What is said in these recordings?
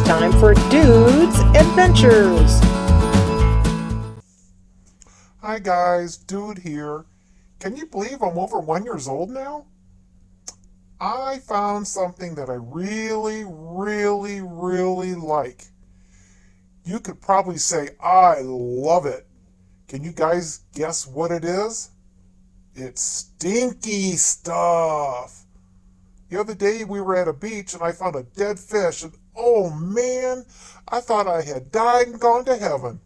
time for Dude's Adventures. Hi guys, Dude here. Can you believe I'm over 1 year old now? I found something that I really like. You could probably say I love it. Can you guys guess what it is? It's stinky stuff. The other day we were at a beach and I found a dead fish and oh man, I thought I had died and gone to heaven.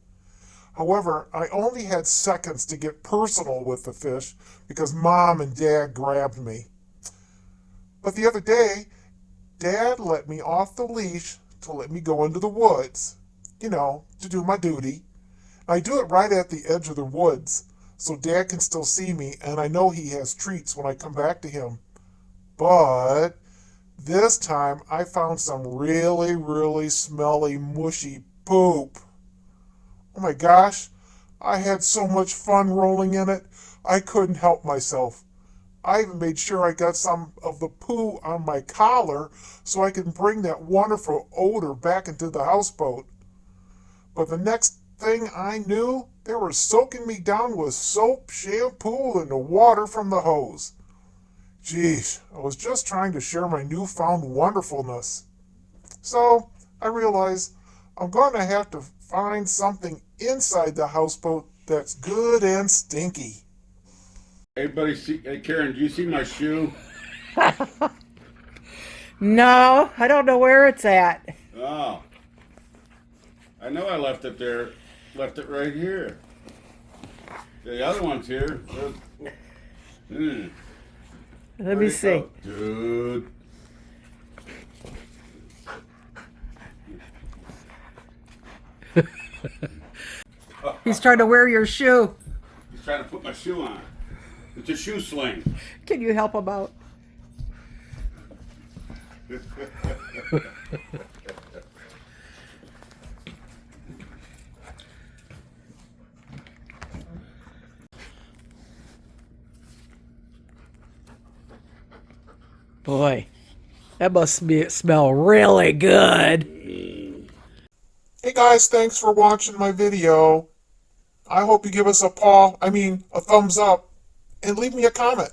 However, I only had seconds to get personal with the fish because Mom and Dad grabbed me. But the other day, Dad let me off the leash to let me go into the woods, to do my duty. I do it right at the edge of the woods, so Dad can still see me, and I know he has treats when I come back to him. But this time, I found some really smelly, mushy poop. Oh my gosh, I had so much fun rolling in it, I couldn't help myself. I even made sure I got some of the poo on my collar so I can bring that wonderful odor back into the houseboat. But the next thing I knew, they were soaking me down with soap, shampoo, and the water from the hose. Geez, I was just trying to share my newfound wonderfulness. So I realized I'm going to have to find something inside the houseboat that's good and stinky. Hey, buddy, hey, Karen, do you see my shoe? No, I don't know where it's at. Oh. I know I left it there. Left it right here. The other one's here. Let me see. Dude. He's trying to wear your shoe. He's trying to put my shoe on. It's a shoe sling. Can you help him out? Boy, that must smell really good. Hey guys, thanks for watching my video. I hope you give us a thumbs up, and leave me a comment.